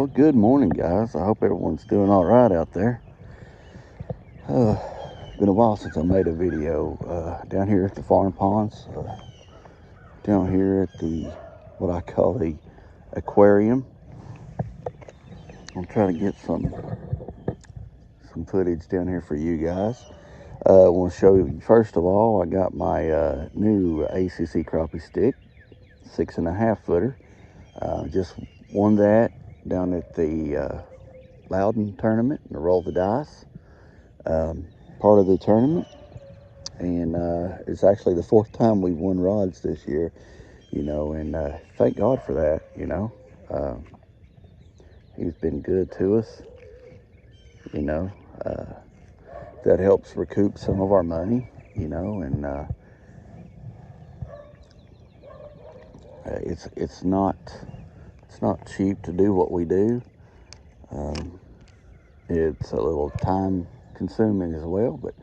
Well, good morning, guys. I hope everyone's doing all right out there. Been a while since I made a video down here at the farm ponds, down here at the what I call the aquarium. I'm trying to get some footage down here for you guys. I want to show you first of all, I got my new ACC crappie stick, 6.5 footer. Just won that down at the Loudon tournament in the roll the dice, part of the tournament, and it's actually the 4th time we've won rods this year, and thank God for that. He's been good to us. That helps recoup some of our money, and it's not cheap to do what we do. It's a little time consuming as well, but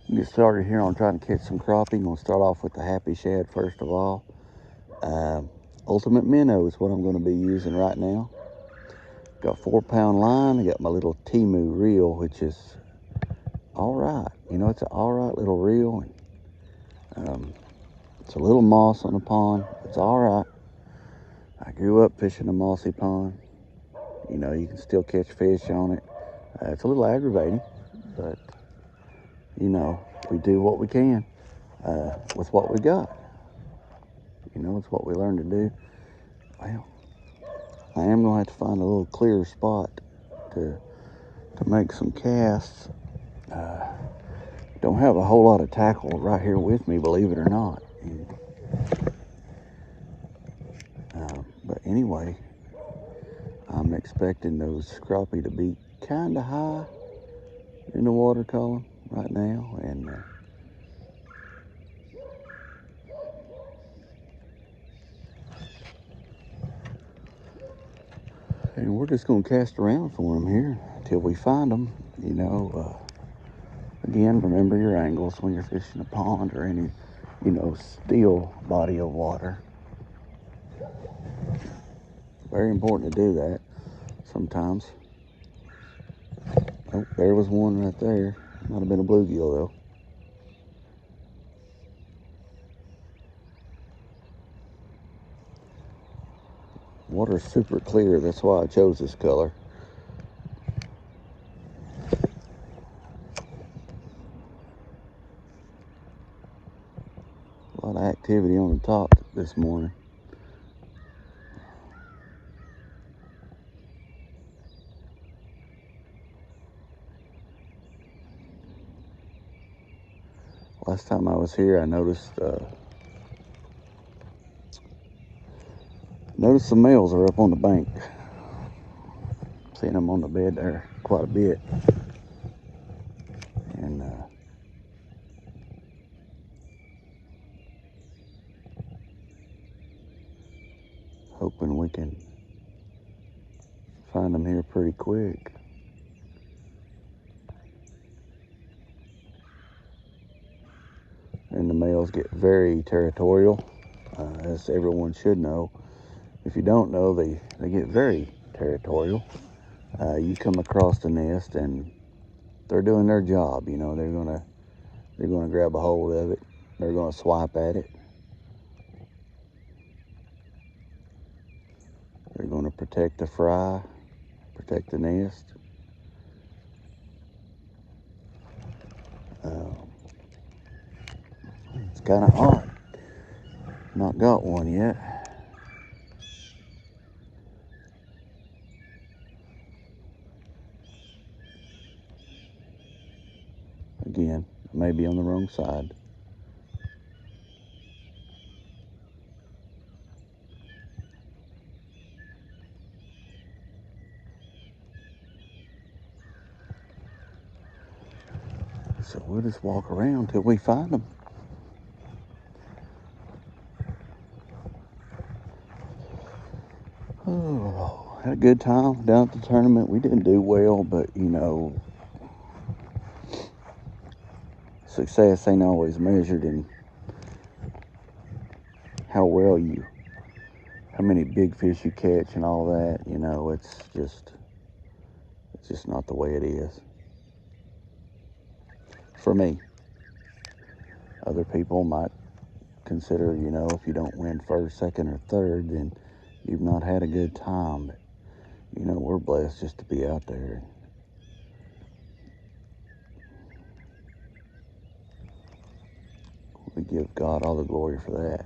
we get started here on trying to catch some crappie. I'm going to start off with the happy shad first of all. Ultimate minnow is what I'm going to be using right now. Got 4-pound line. I got my little Timu reel, which is all right. It's an all right little reel. And, it's a little moss on the pond. It's all right. I grew up fishing a mossy pond. You can still catch fish on it. It's a little aggravating, but we do what we can with what we got. It's what we learn to do. Well, I am going to have to find a little clearer spot to make some casts. Don't have a whole lot of tackle right here with me, believe it or not. But anyway, I'm expecting those crappie to be kind of high in the water column right now, and we're just going to cast around for them here until we find them. Again, remember your angles when you're fishing a pond or any, still body of water. Very important to do that sometimes. Oh, there was one right there. Might have been a bluegill though. Water's super clear, that's why I chose this color. A lot of activity on the top this morning. Last time I was here, I noticed some males are up on the bank. Seeing them on the bed there quite a bit. And hoping we can find them here pretty quick. And the males get very territorial, as everyone should know. If you don't know, they get very territorial. You come across the nest and they're doing their job. They're gonna grab a hold of it. They're gonna swipe at it. They're gonna protect the fry, protect the nest. It's kind of hot. Not got one yet. Again, I may be on the wrong side. So we'll just walk around till we find them. Oh, had a good time down at the tournament. We didn't do well, but success ain't always measured in how well you how many big fish you catch and all that. You know, it's just not the way it is for me. Other people might consider, you know, if you don't win first, second, or third, then you've not had a good time. But, you know, we're blessed just to be out there. We give God all the glory for that.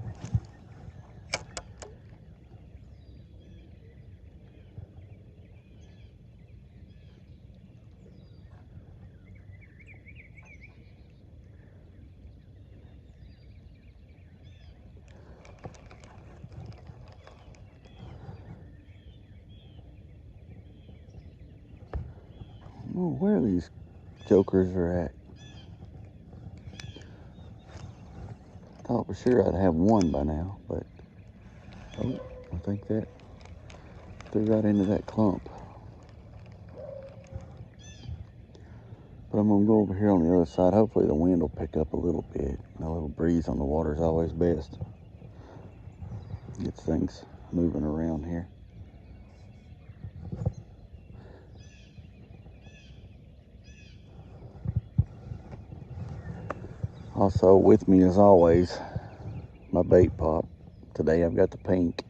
Well, where these jokers are at. Thought for sure I'd have one by now, but oh, I think that threw right into that clump. But I'm gonna go over here on the other side. Hopefully the wind will pick up a little bit. A little breeze on the water is always best. Gets things moving around here. Also with me as always, my bait pop. Today I've got the pink.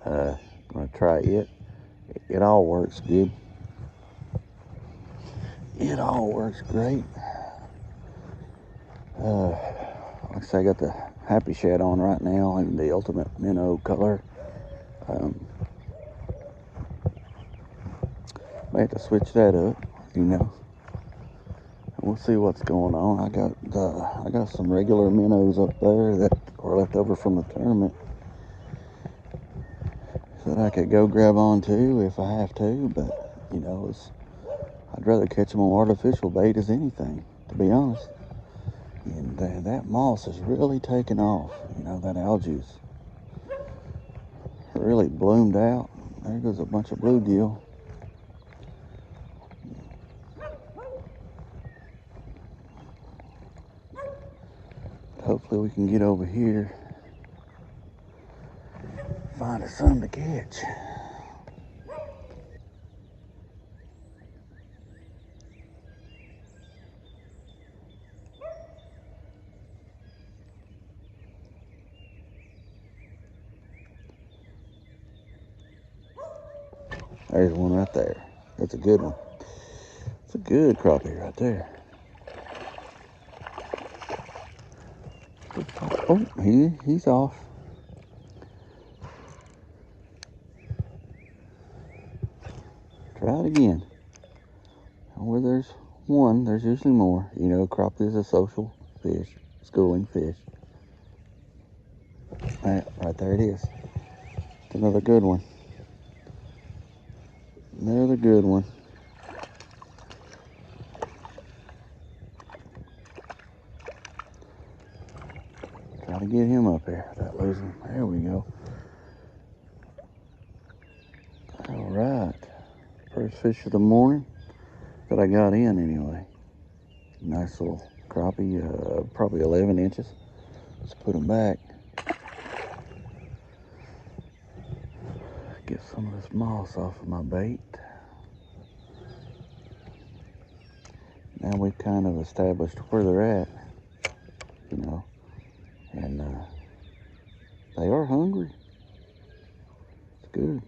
Gonna try it. It all works good. It all works great. Like I say, I got the Happy Shad on right now in the ultimate minnow color. May have to switch that up, you know. We'll see what's going on. I got some regular minnows up there that were left over from the tournament that I could go grab on to if I have to. But you know, I'd rather catch them on artificial bait as anything, to be honest. And that moss is really taking off. You know, that algae's really bloomed out. There goes a bunch of bluegill. Hopefully we can get over here, find us something to catch. There's one right there. That's a good one. It's a good crappie right there. Oh, he's off. Try it again. Where there's one, there's usually more. You know, crappie is a social fish, schooling fish. Right there it is. It's another good one. Another good one. Try to get him up there without losing him. There we go. All right. First fish of the morning that I got in anyway. Nice little crappie, probably 11 inches. Let's put him back. Get some of this moss off of my bait. Now we've kind of established where they're at, you know, and they are hungry. It's good.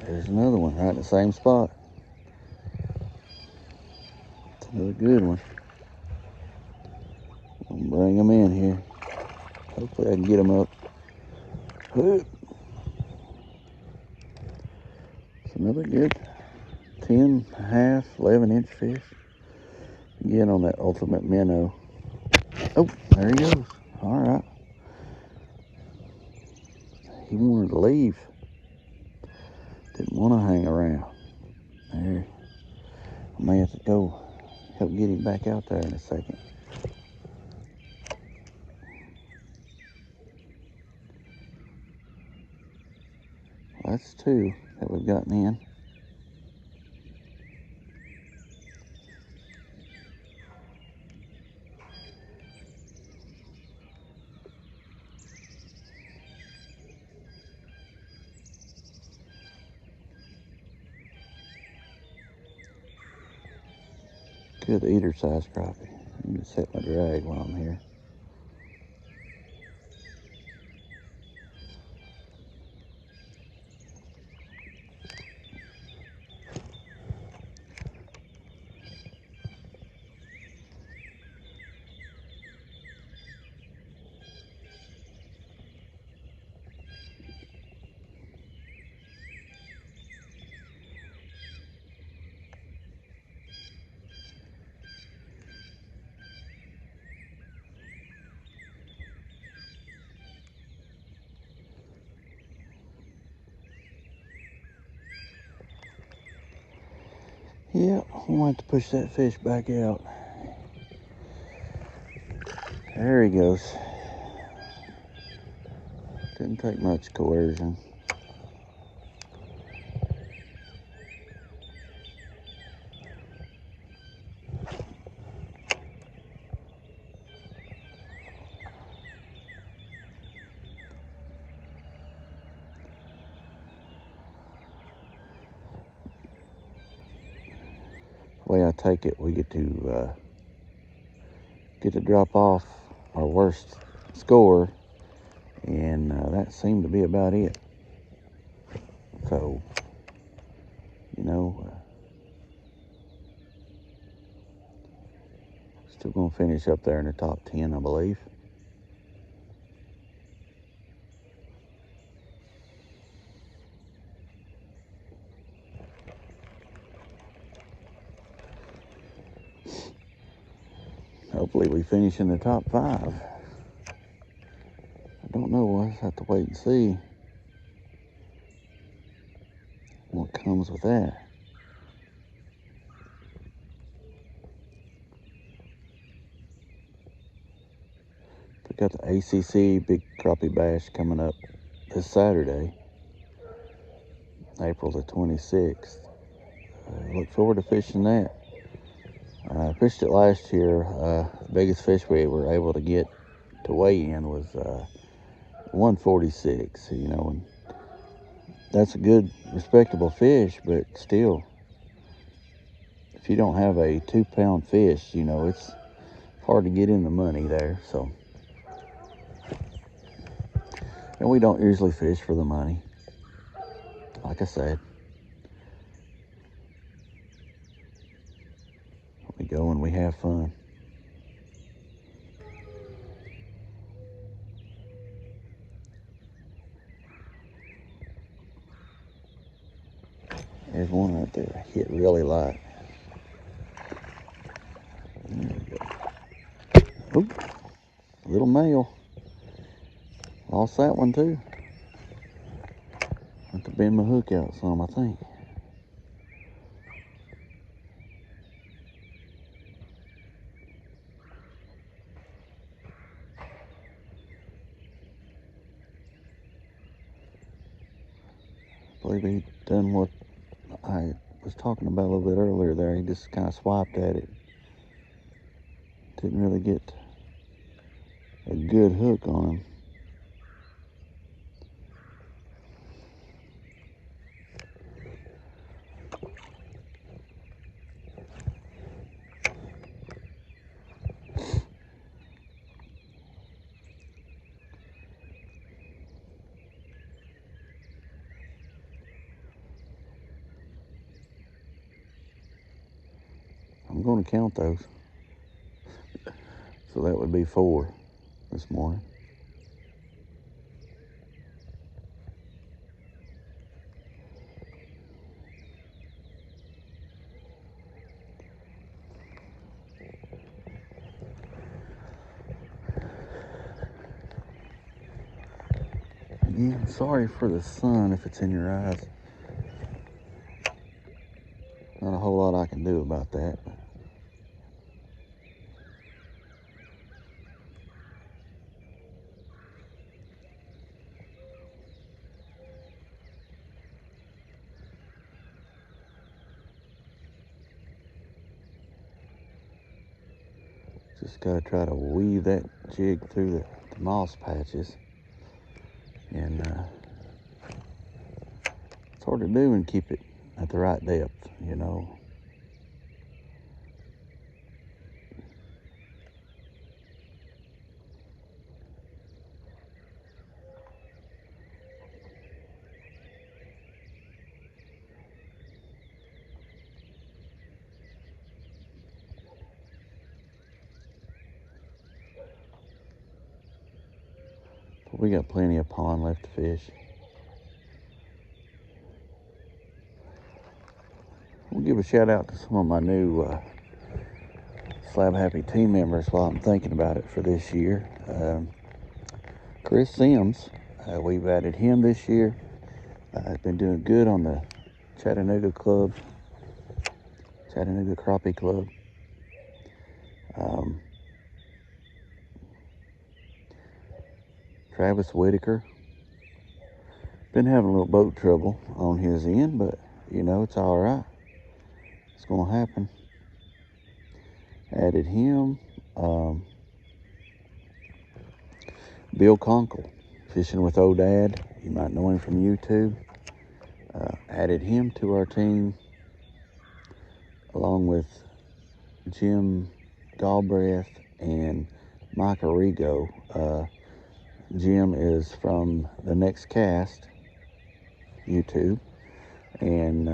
There's another one right in the same spot. It's another good one. I'll bring them in here. Hopefully I can get them up. Another good 10, half, 11-inch fish. Again on that ultimate minnow. Oh, there he goes. All right. He wanted to leave. Didn't want to hang around. There. I may have to go help get him back out there in a second. Well, that's two that we've gotten in. Good eater size crappie. I'm gonna set my drag while I'm here. Yeah, I'm going to have to push that fish back out. There he goes. Didn't take much coercion. The way I take it, we get to drop off our worst score, and that seemed to be about it. So, you know, still gonna finish up there in the top 10, I believe. Hopefully we finish in the top 5. I don't know, we'll just have to wait and see what comes with that. We got the ACC Big Crappie Bash coming up this Saturday, April the 26th. Look forward to fishing that. I fished it last year. The biggest fish we were able to get to weigh in was 146, you know, and that's a good, respectable fish, but still, if you don't have a 2-pound fish, you know, it's hard to get in the money there, so. And we don't usually fish for the money, like I said. We go and we have fun. There's one right there, hit really light. There we go. Oop, little male. Lost that one too. Have to bend my hook out some, I think. I believe he done what I was talking about a little bit earlier there. He just kind of swiped at it. Didn't really get a good hook on him. I'm going to count those. So that would be 4 this morning. again. Sorry for the sun if it's in your eyes. Not a whole lot I can do about that. Just gotta try to weave that jig through the moss patches. And it's hard to do and keep it at the right depth, you know. But we got plenty of pond left to fish. We'll give a shout out to some of my new Slab Happy team members while I'm thinking about it for this year. Chris Sims, we've added him this year. He's been doing good on the Chattanooga Club, Chattanooga Crappie Club. Travis Whitaker, been having a little boat trouble on his end, but you know, it's all right. It's gonna happen. Added him. Bill Conkle, fishing with Old Dad. You might know him from YouTube. Added him to our team, along with Jim Galbraith and Mike Arrigo. Jim is from the Next Cast YouTube, and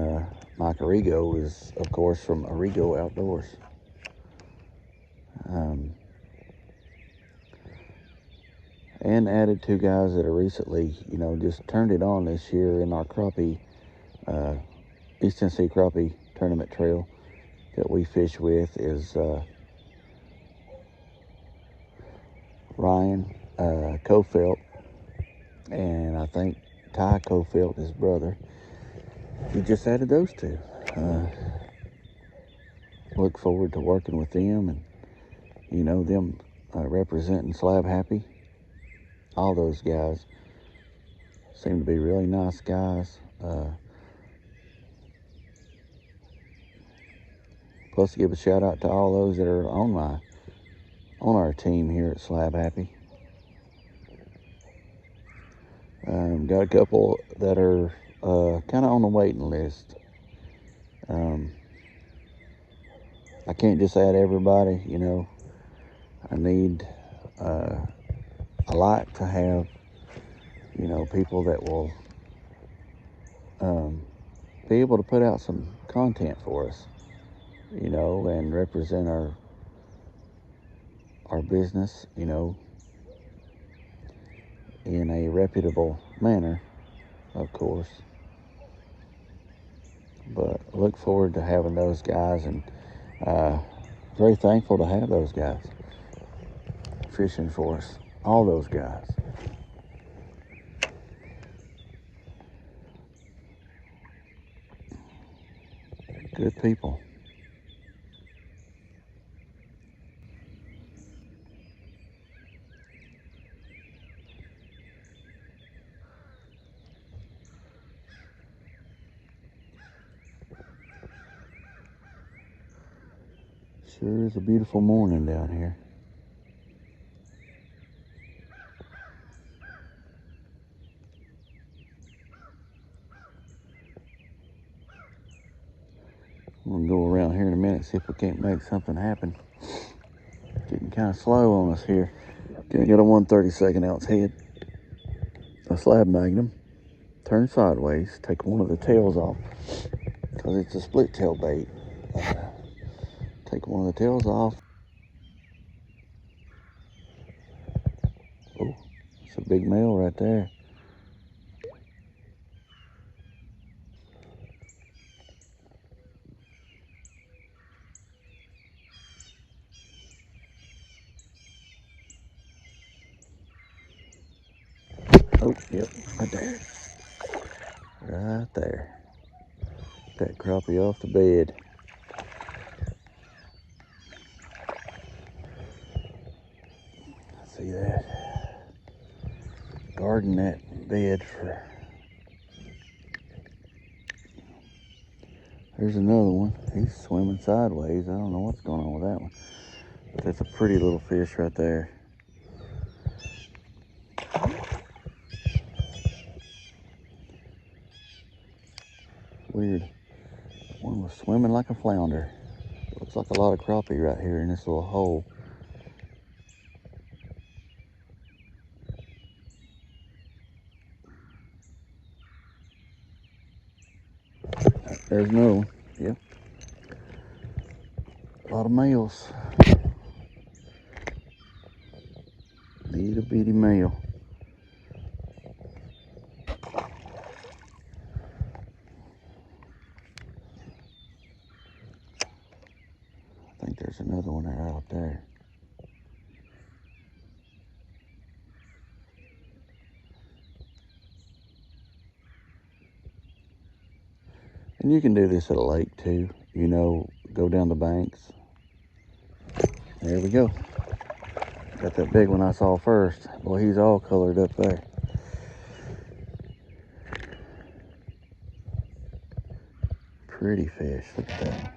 Mike Arrigo is, of course, from Arrigo Outdoors. And added two guys that are recently, you know, just turned it on this year in our crappie, East Tennessee Crappie Tournament Trail that we fish with is Ryan Cofelt, and I think Ty Cofelt, his brother. He just added those two. Look forward to working with them, and you know, them representing Slab Happy. All those guys seem to be really nice guys. Plus, give a shout out to all those that are on our team here at Slab Happy. Got a couple that are kind of on the waiting list. I can't just add everybody, you know. I like to have, you know, people that will be able to put out some content for us, you know, and represent our business, you know, in a reputable manner, of course. But look forward to having those guys, and very thankful to have those guys fishing for us. All those guys. Good people. Sure is a beautiful morning down here. We'll go around here in a minute, see if we can't make something happen. Getting kind of slow on us here. Okay, got a 1/32 ounce head, a slab magnum, turn sideways, take one of the tails off, because it's a split tail bait. Take one of the tails off. Oh, it's a big male right there. Oh, yep, right there. Right there. That crappie off the bed. See that? Guarding that bed for... There's another one. He's swimming sideways. I don't know what's going on with that one. But that's a pretty little fish right there. Weird. One was swimming like a flounder. Looks like a lot of crappie right here in this little hole. There's another one. Yep. A lot of males. Little bitty male. I think there's another one right out there. And you can do this at a lake too. You know, go down the banks. There we go. Got that big one I saw first. Boy, he's all colored up there. Pretty fish. Look at that.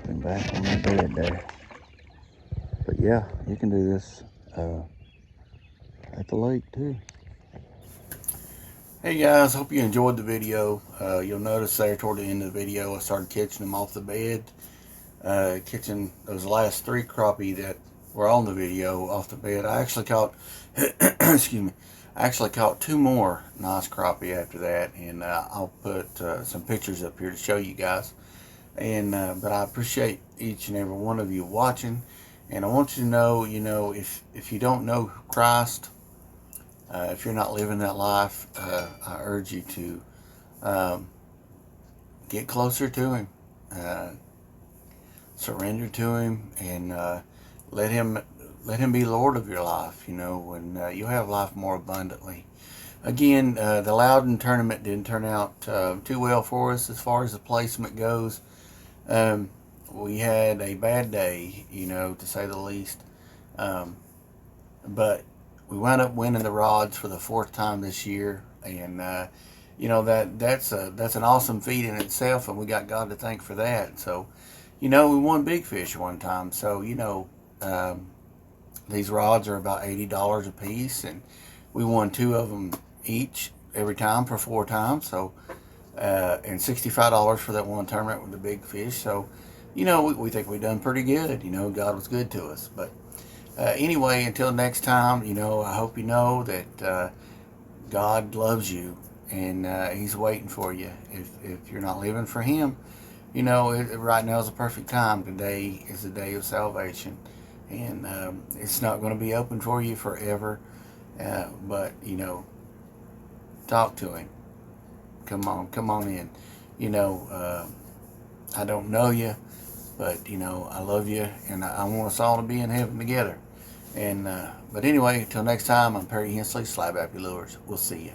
Been back on the bed there. But yeah, you can do this at the lake too. Hey guys, hope you enjoyed the video. You'll notice there toward the end of the video I started catching them off the bed. Catching those last 3 crappie that were on the video off the bed. I actually caught excuse me, I actually caught 2 more nice crappie after that, and I'll put some pictures up here to show you guys. And but I appreciate each and every one of you watching, and I want you to know, if you don't know Christ, if you're not living that life, I urge you to get closer to Him, surrender to Him, and let Him be Lord of your life. And you'll have life more abundantly. Again, the Loudon tournament didn't turn out too well for us as far as the placement goes. We had a bad day, to say the least. But we wound up winning the rods for the 4th time this year, and that's an awesome feat in itself, and we got God to thank for that. So, we won big fish one time. So, these rods are about $80 a piece, and we won 2 of them each every time for 4 times. So, and $65 for that one tournament with the big fish. So, we think we've done pretty good. God was good to us. But anyway, until next time, I hope you know that God loves you, and He's waiting for you. If you're not living for Him, right now is a perfect time. Today is the day of salvation, and it's not going to be open for you forever. But talk to Him. Come on in. I don't know you, but I love you, and I want us all to be in heaven together. And but anyway, until next time, I'm Perry Hensley, Slab Happy Lures. We'll see you.